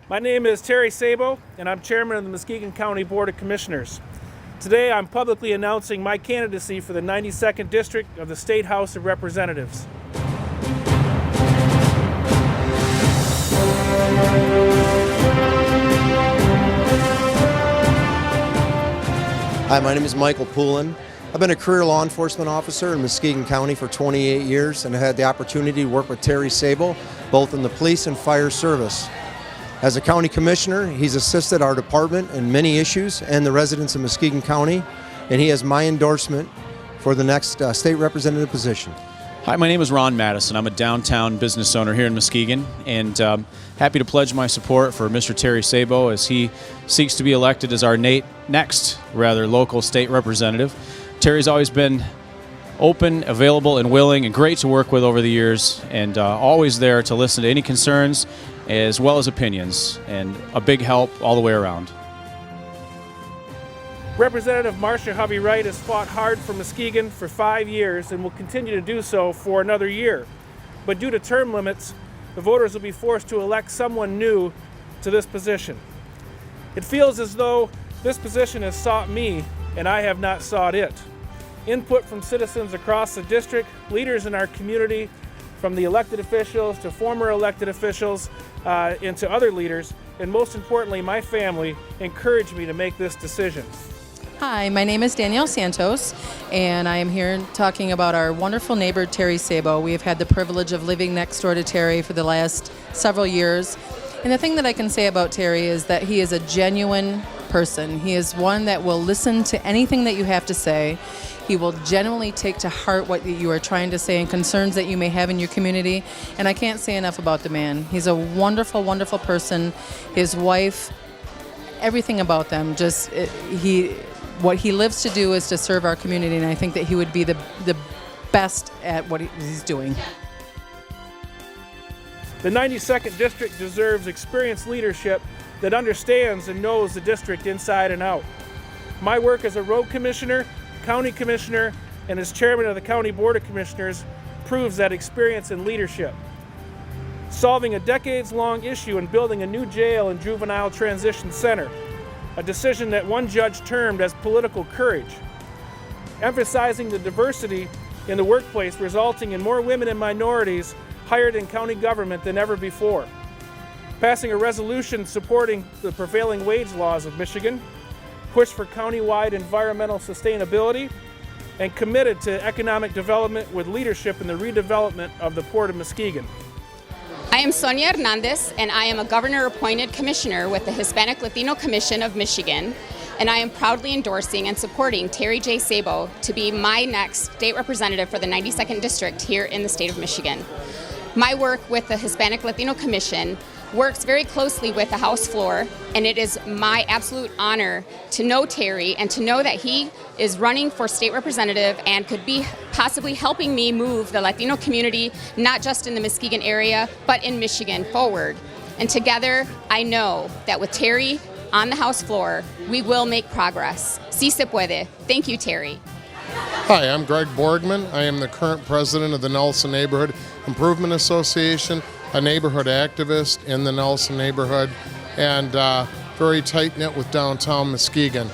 My name is Terry Sabo, and I'm chairman of the Muskegon County Board of Commissioners. Today, I'm publicly announcing my candidacy for the 92nd District of the State House of Representatives. Hi, my name is Michael Poulin. I've been a career law enforcement officer in Muskegon County for 28 years and had the opportunity to work with Terry Sabo, both in the police and fire service. As a county commissioner, he's assisted our department in many issues and the residents of Muskegon County, and he has my endorsement for the next state representative position. Hi, my name is Ron Madison. I'm a downtown business owner here in Muskegon, and happy to pledge my support for Mr. Terry Sabo as he seeks to be elected as our next local state representative. Terry's always been open, available, and willing, and great to work with over the years, and always there to listen to any concerns as well as opinions, and a big help all the way around. Representative Marcia Hovey-Wright has fought hard for Muskegon for 5 years and will continue to do so for another year. But due to term limits, the voters will be forced to elect someone new to this position. It feels as though this position has sought me and I have not sought it. Input from citizens across the district, leaders in our community, from the elected officials to former elected officials and to other leaders, and most importantly, my family, encouraged me to make this decision. Hi, my name is Danielle Santos, and I am here talking about our wonderful neighbor, Terry Sabo. We have had the privilege of living next door to Terry for the last several years. And the thing that I can say about Terry is that he is a genuine person. He is one that will listen to anything that you have to say. He will genuinely take to heart what you are trying to say and concerns that you may have in your community. And I can't say enough about the man. He's a wonderful, wonderful person. His wife, everything about them, what he lives to do is to serve our community, and I think that he would be the best at what he's doing. The 92nd District deserves experienced leadership that understands and knows the district inside and out. My work as a road commissioner, county commissioner, and as chairman of the County Board of Commissioners proves that experience and leadership. Solving a decades-long issue and building a new jail and juvenile transition center, a decision that one judge termed as political courage. Emphasizing the diversity in the workplace, resulting in more women and minorities hired in county government than ever before. Passing a resolution supporting the prevailing wage laws of Michigan, push for countywide environmental sustainability, and committed to economic development with leadership in the redevelopment of the Port of Muskegon. I am Sonia Hernandez, and I am a governor-appointed commissioner with the Hispanic Latino Commission of Michigan, and I am proudly endorsing and supporting Terry J. Sabo to be my next state representative for the 92nd District here in the state of Michigan. My work with the Hispanic Latino Commission works very closely with the House floor, and it is my absolute honor to know Terry and to know that he is running for state representative and could be possibly helping me move the Latino community, not just in the Muskegon area, but in Michigan forward. And together, I know that with Terry on the House floor, we will make progress. Sí se puede. Thank you, Terry. Hi, I'm Greg Borgman. I am the current president of the Nelson Neighborhood Improvement Association, a neighborhood activist in the Nelson neighborhood, and very tight-knit with downtown Muskegon.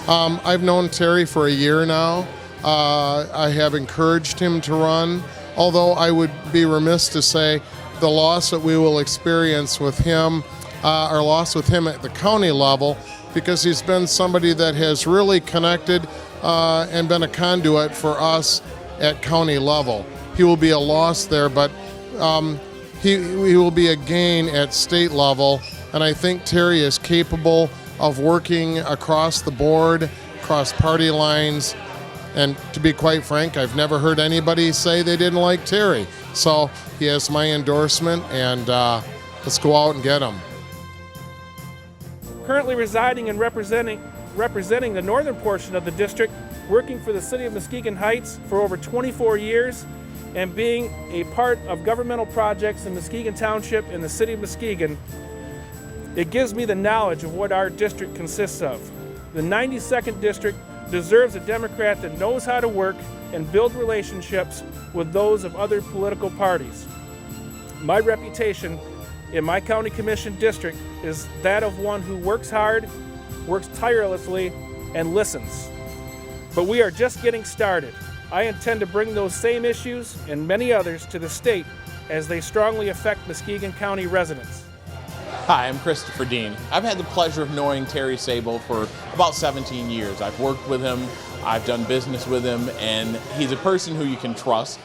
I've known Terry for a year now. I have encouraged him to run, although I would be remiss to say the loss that we will experience with him, our loss with him at the county level, because he's been somebody that has really connected and been a conduit for us at county level. He will be a loss there, but he will be a gain at state level, and I think Terry is capable of working across the board, across party lines, and to be quite frank, I've never heard anybody say they didn't like Terry. So he has my endorsement, and let's go out and get him. Currently residing and representing the northern portion of the district, working for the city of Muskegon Heights for over 24 years, and being a part of governmental projects in Muskegon Township and the city of Muskegon, it gives me the knowledge of what our district consists of. The 92nd District deserves a Democrat that knows how to work and build relationships with those of other political parties. My reputation in my county commission district is that of one who works hard, works tirelessly, and listens. But we are just getting started. I intend to bring those same issues and many others to the state as they strongly affect Muskegon County residents. Hi, I'm Christopher Dean. I've had the pleasure of knowing Terry Sabo for about 17 years. I've worked with him, I've done business with him, and he's a person who you can trust.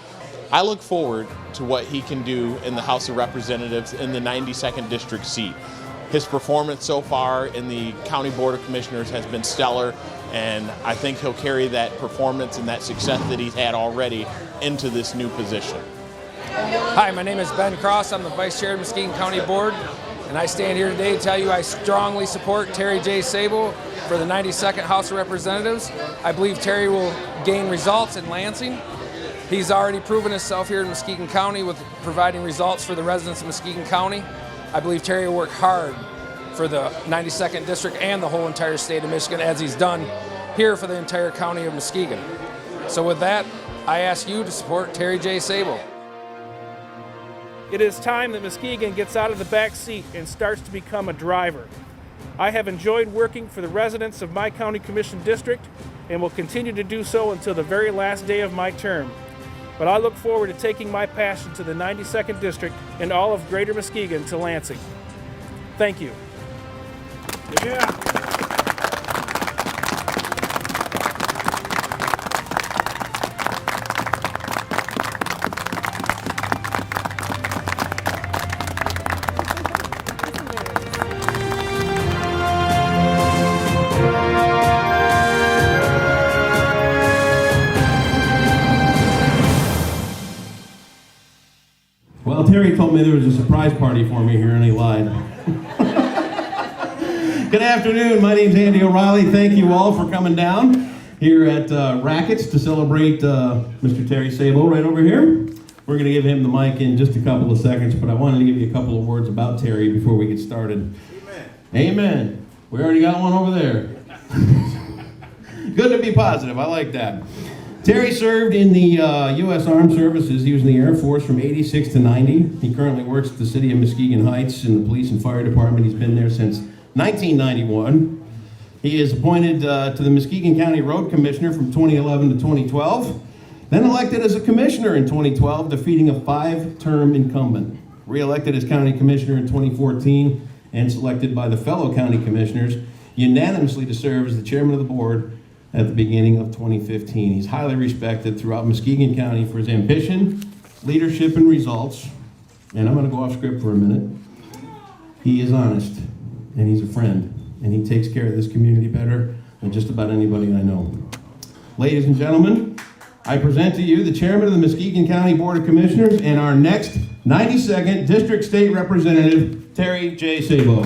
I look forward to what he can do in the House of Representatives in the 92nd District seat. His performance so far in the County Board of Commissioners has been stellar, and I think he'll carry that performance and that success that he's had already into this new position. Hi, my name is Ben Cross. I'm the Vice Chair of Muskegon County Board, and I stand here today to tell you I strongly support Terry J. Sabo for the 92nd House of Representatives. I believe Terry will gain results in Lansing. He's already proven himself here in Muskegon County with providing results for the residents of Muskegon County. I believe Terry will work hard for the 92nd District and the whole entire state of Michigan, as he's done here for the entire county of Muskegon. So with that, I ask you to support Terry J. Sabo. It is time that Muskegon gets out of the back seat and starts to become a driver. I have enjoyed working for the residents of my county commission district and will continue to do so until the very last day of my term. But I look forward to taking my passion to the 92nd District and all of Greater Muskegon to Lansing. Thank you. Yeah. Well, Terry told me there was a surprise party for me here, and he lied. Good afternoon. My name's Andy O'Reilly. Thank you all for coming down here at Rackets to celebrate Mr. Terry Sabo right over here. We're going to give him the mic in just a couple of seconds, but I wanted to give you a couple of words about Terry before we get started. Amen. Amen. We already got one over there. Good to be positive. I like that. Terry served in the U.S. Armed Services. He was in the Air Force from 86 to 90. He currently works at the City of Muskegon Heights in the Police and Fire Department. He's been there since 1991. He is appointed to the Muskegon County Road Commissioner from 2011 to 2012. Then elected as a commissioner in 2012, defeating a 5-term incumbent. Re-elected as county commissioner in 2014 and selected by the fellow county commissioners unanimously to serve as the chairman of the board at the beginning of 2015. He's highly respected throughout Muskegon County for his ambition, leadership, and results. And I'm going to go off script for a minute. He is honest, and he's a friend, and he takes care of this community better than just about anybody I know. Ladies and gentlemen, I present to you the chairman of the Muskegon County Board of Commissioners and our next 92nd District State Representative, Terry J. Sabo.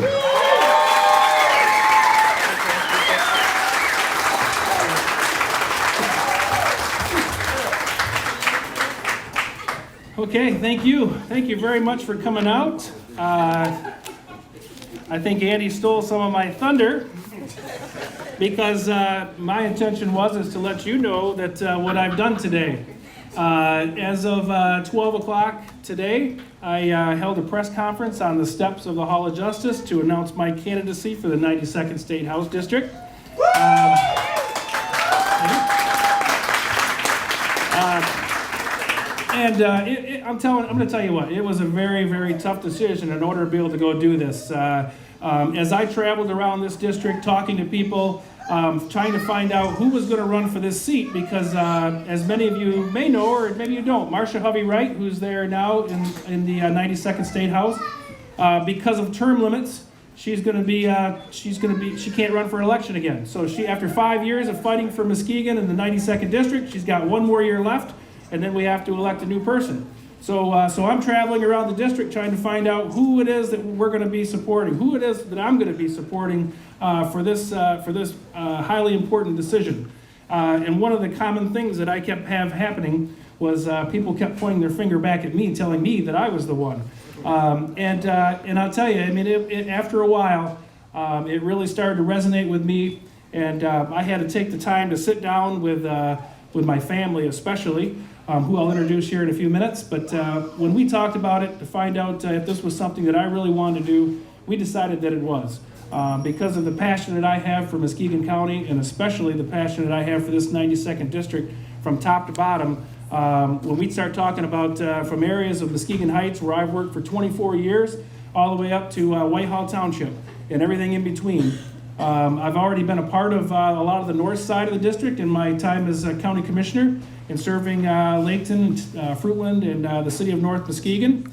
Okay, thank you. Thank you very much for coming out. I think Andy stole some of my thunder because my intention is to let you know that what I've done today. As of 12 o'clock today, I held a press conference on the steps of the Hall of Justice to announce my candidacy for the 92nd State House District. I'm going to tell you what, it was a very, very tough decision in order to be able to go do this. As I traveled around this district talking to people, trying to find out who was going to run for this seat, because as many of you may know, or maybe you don't, Marcia Hovey-Wright, who's there now in the 92nd State House, because of term limits, she can't run for election again. So she, after 5 years of fighting for Muskegon in the 92nd District, she's got 1 more year left, and then we have to elect a new person. So I'm traveling around the district trying to find out who it is that we're going to be supporting, who it is that I'm going to be supporting for this highly important decision. And one of the common things that I kept happening was people kept pointing their finger back at me, telling me that I was the one. And I'll tell you, I mean, after a while, it really started to resonate with me, and I had to take the time to sit down with my family, especially. who I'll introduce here in a few minutes. But when we talked about it to find out if this was something that I really wanted to do, we decided that it was. Because of the passion that I have for Muskegon County, and especially the passion that I have for this 92nd district from top to bottom, when we start talking about from areas of Muskegon Heights where I've worked for 24 years, all the way up to Whitehall Township and everything in between. I've already been a part of a lot of the north side of the district in my time as a county commissioner and serving Laketon, Fruitland, and the city of North Muskegon.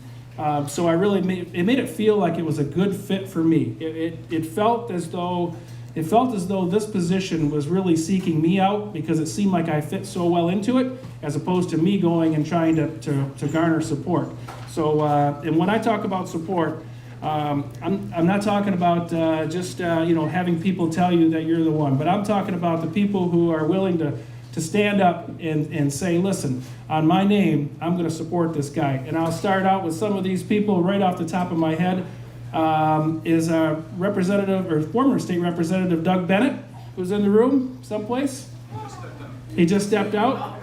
So I really made it feel like it was a good fit for me. It felt as though this position was really seeking me out because it seemed like I fit so well into it, as opposed to me going and trying to garner support. So and when I talk about support, I'm not talking about just having people tell you that you're the one, but I'm talking about the people who are willing to stand up and say, listen, on my name, I'm going to support this guy. And I'll start out with some of these people right off the top of my head. Is Representative or former state representative Doug Bennett, who's in the room someplace. He just stepped out.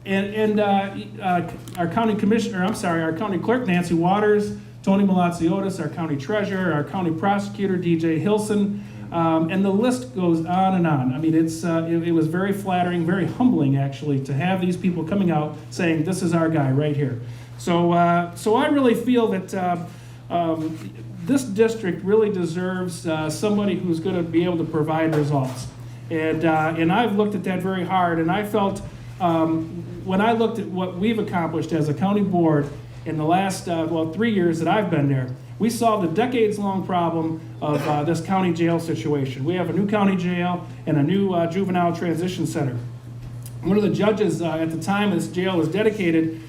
And our county commissioner, our county clerk Nancy Waters, Tony Malaziotis, our county treasurer, our county prosecutor DJ Hilson, and the list goes on and on. I mean, it was very flattering, very humbling actually, to have these people coming out saying, "This is our guy right here." So I really feel that this district really deserves somebody who's going to be able to provide results, and I've looked at that very hard, and I felt when I looked at what we've accomplished as a county board in the last 3 years that I've been there. We solved a decades-long problem of this county jail situation. We have a new county jail and a new juvenile transition center. One of the judges at the time this jail was dedicated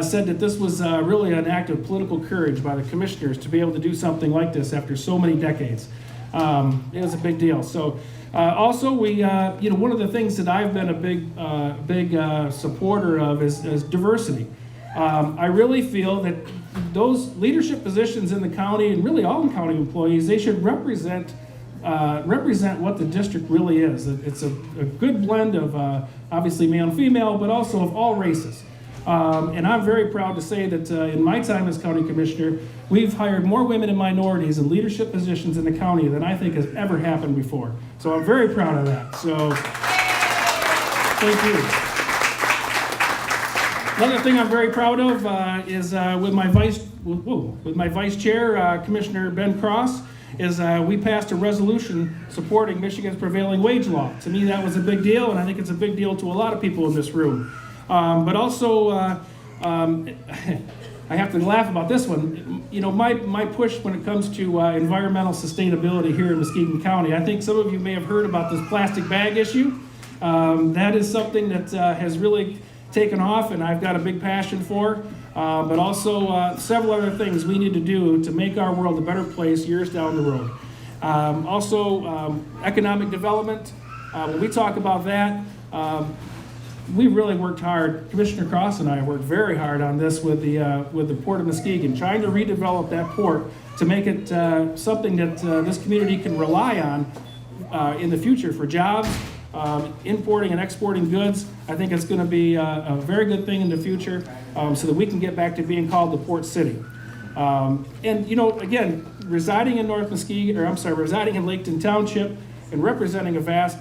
said that this was really an act of political courage by the commissioners to be able to do something like this after so many decades. It was a big deal. So also we, one of the things that I've been a big supporter of is diversity. I really feel that those leadership positions in the county, and really all county employees, they should represent what the district really is. It's a good blend of obviously male and female, but also of all races. And I'm very proud to say that in my time as county commissioner, we've hired more women and minorities in leadership positions in the county than I think has ever happened before. So I'm very proud of that. So thank you. Another thing I'm very proud of is with my vice chair, Commissioner Ben Cross, is we passed a resolution supporting Michigan's prevailing wage law. To me, that was a big deal, and I think it's a big deal to a lot of people in this room. But also, I have to laugh about this one. You know, my push when it comes to environmental sustainability here in Muskegon County, I think some of you may have heard about this plastic bag issue. That is something that has really taken off, and I've got a big passion for, but also several other things we need to do to make our world a better place years down the road. Also, economic development. When we talk about that, we really worked hard. Commissioner Cross and I worked very hard on this with the Port of Muskegon, trying to redevelop that port to make it something that this community can rely on in the future for jobs. Importing and exporting goods. I think it's going to be a very good thing in the future, so that we can get back to being called the Port City. And again, residing in residing in Laketon Township and representing a vast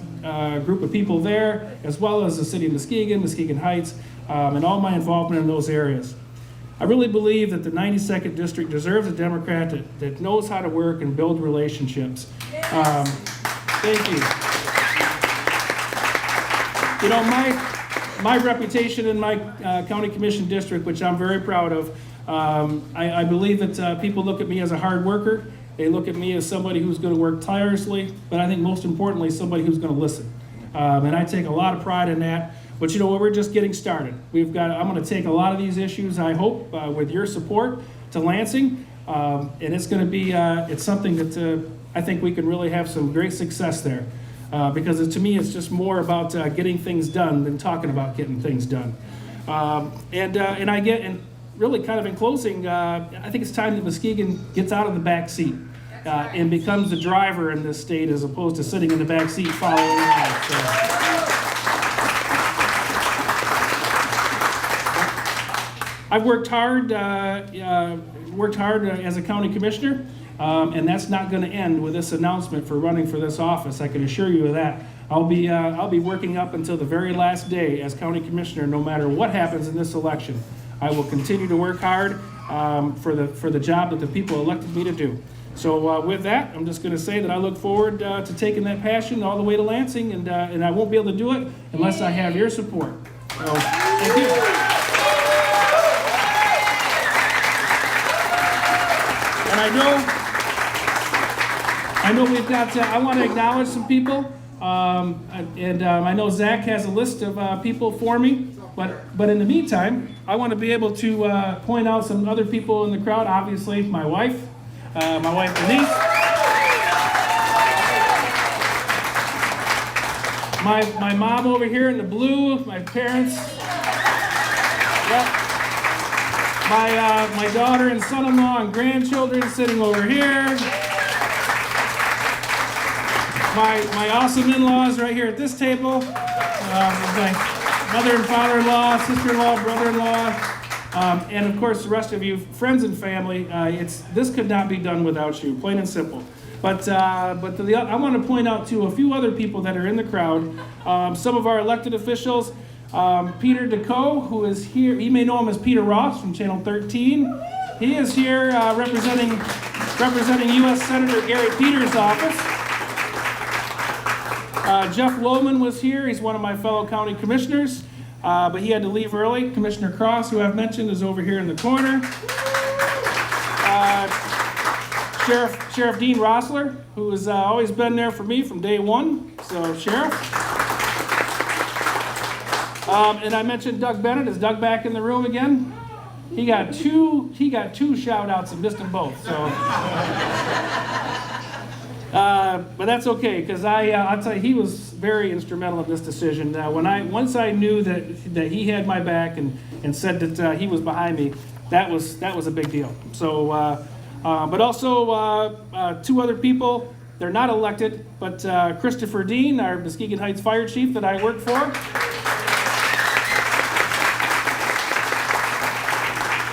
group of people there, as well as the city of Muskegon, Muskegon Heights, and all my involvement in those areas. I really believe that the 92nd district deserves a Democrat that knows how to work and build relationships. Thank you. You know, my reputation in my county commission district, which I'm very proud of, I believe that people look at me as a hard worker. They look at me as somebody who's going to work tirelessly, but I think most importantly, somebody who's going to listen. And I take a lot of pride in that. But you know what, we're just getting started. I'm going to take a lot of these issues, I hope, with your support to Lansing. And it's going to be, it's something that I think we can really have some great success there. Because to me, it's just more about getting things done than talking about getting things done. And really kind of in closing, I think it's time that Muskegon gets out of the back seat and becomes the driver in this state as opposed to sitting in the back seat following around. I've worked hard as a county commissioner, and that's not going to end with this announcement for running for this office. I can assure you of that. I'll be working up until the very last day as county commissioner, no matter what happens in this election. I will continue to work hard for the job that the people elected me to do. So with that, I'm just going to say that I look forward to taking that passion all the way to Lansing, and I won't be able to do it unless I have your support. So, thank you. And I know we've got, I want to acknowledge some people, I know Zach has a list of people for me, but in the meantime, I want to be able to point out some other people in the crowd. Obviously, my wife Denise, my mom over here in the blue, my parents, yep. My daughter and son-in-law and grandchildren sitting over here. My awesome in-laws right here at this table. My mother and father-in-law, sister-in-law, brother-in-law, and of course the rest of you, friends and family. This could not be done without you, plain and simple. But I want to point out too a few other people that are in the crowd. Some of our elected officials. Peter DeCoe, who is here, you may know him as Peter Ross from Channel 13. He is here representing U.S. Senator Gary Peters' office. Jeff Lohman was here. He's one of my fellow county commissioners, but he had to leave early. Commissioner Cross, who I've mentioned, is over here in the corner. Sheriff Dean Rossler, who has always been there for me from day one. So, Sheriff. And I mentioned Doug Bennett. Is Doug back in the room again? He got two shout outs and missed them both. So, but that's okay, because I'll tell you, he was very instrumental in this decision. Once I knew that he had my back and said that he was behind me, that was a big deal. So, but also two other people. They're not elected, but Christopher Dean, our Muskegon Heights Fire Chief that I work for.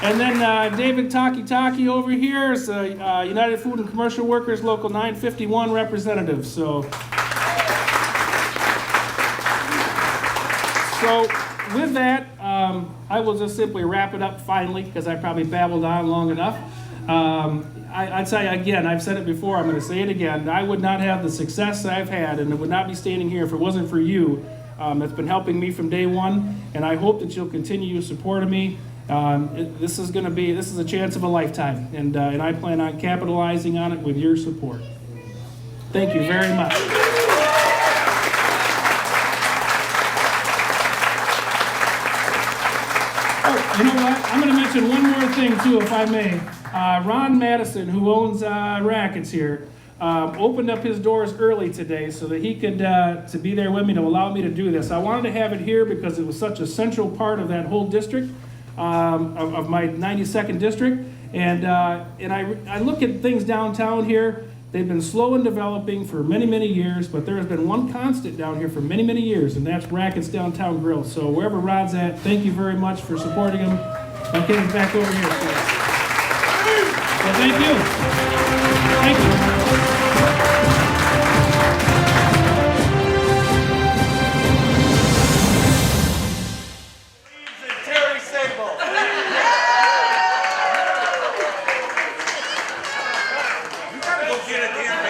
And then David Taki over here is a United Food and Commercial Workers Local 951 representative. So with that, I will just simply wrap it up finally, because I probably babbled on long enough. I'd say again, I've said it before, I'm going to say it again. I would not have the success that I've had, and I would not be standing here if it wasn't for you. That's been helping me from day one, and I hope that you'll continue supporting me. This is a chance of a lifetime, and I plan on capitalizing on it with your support. Thank you very much. Oh, you know what? I'm going to mention one more thing too, if I may. Ron Madison, who owns Rackets here, opened up his doors early today so that he could to be there with me to allow me to do this. I wanted to have it here because it was such a central part of that whole district. Of my 92nd district, and I look at things downtown here. They've been slow in developing for many, many years, but there has been one constant down here for many, many years, and that's Rackets Downtown Grill. So wherever Rod's at, thank you very much for supporting him. Okay, he's back over here. So thank you. Thank you. Get a damn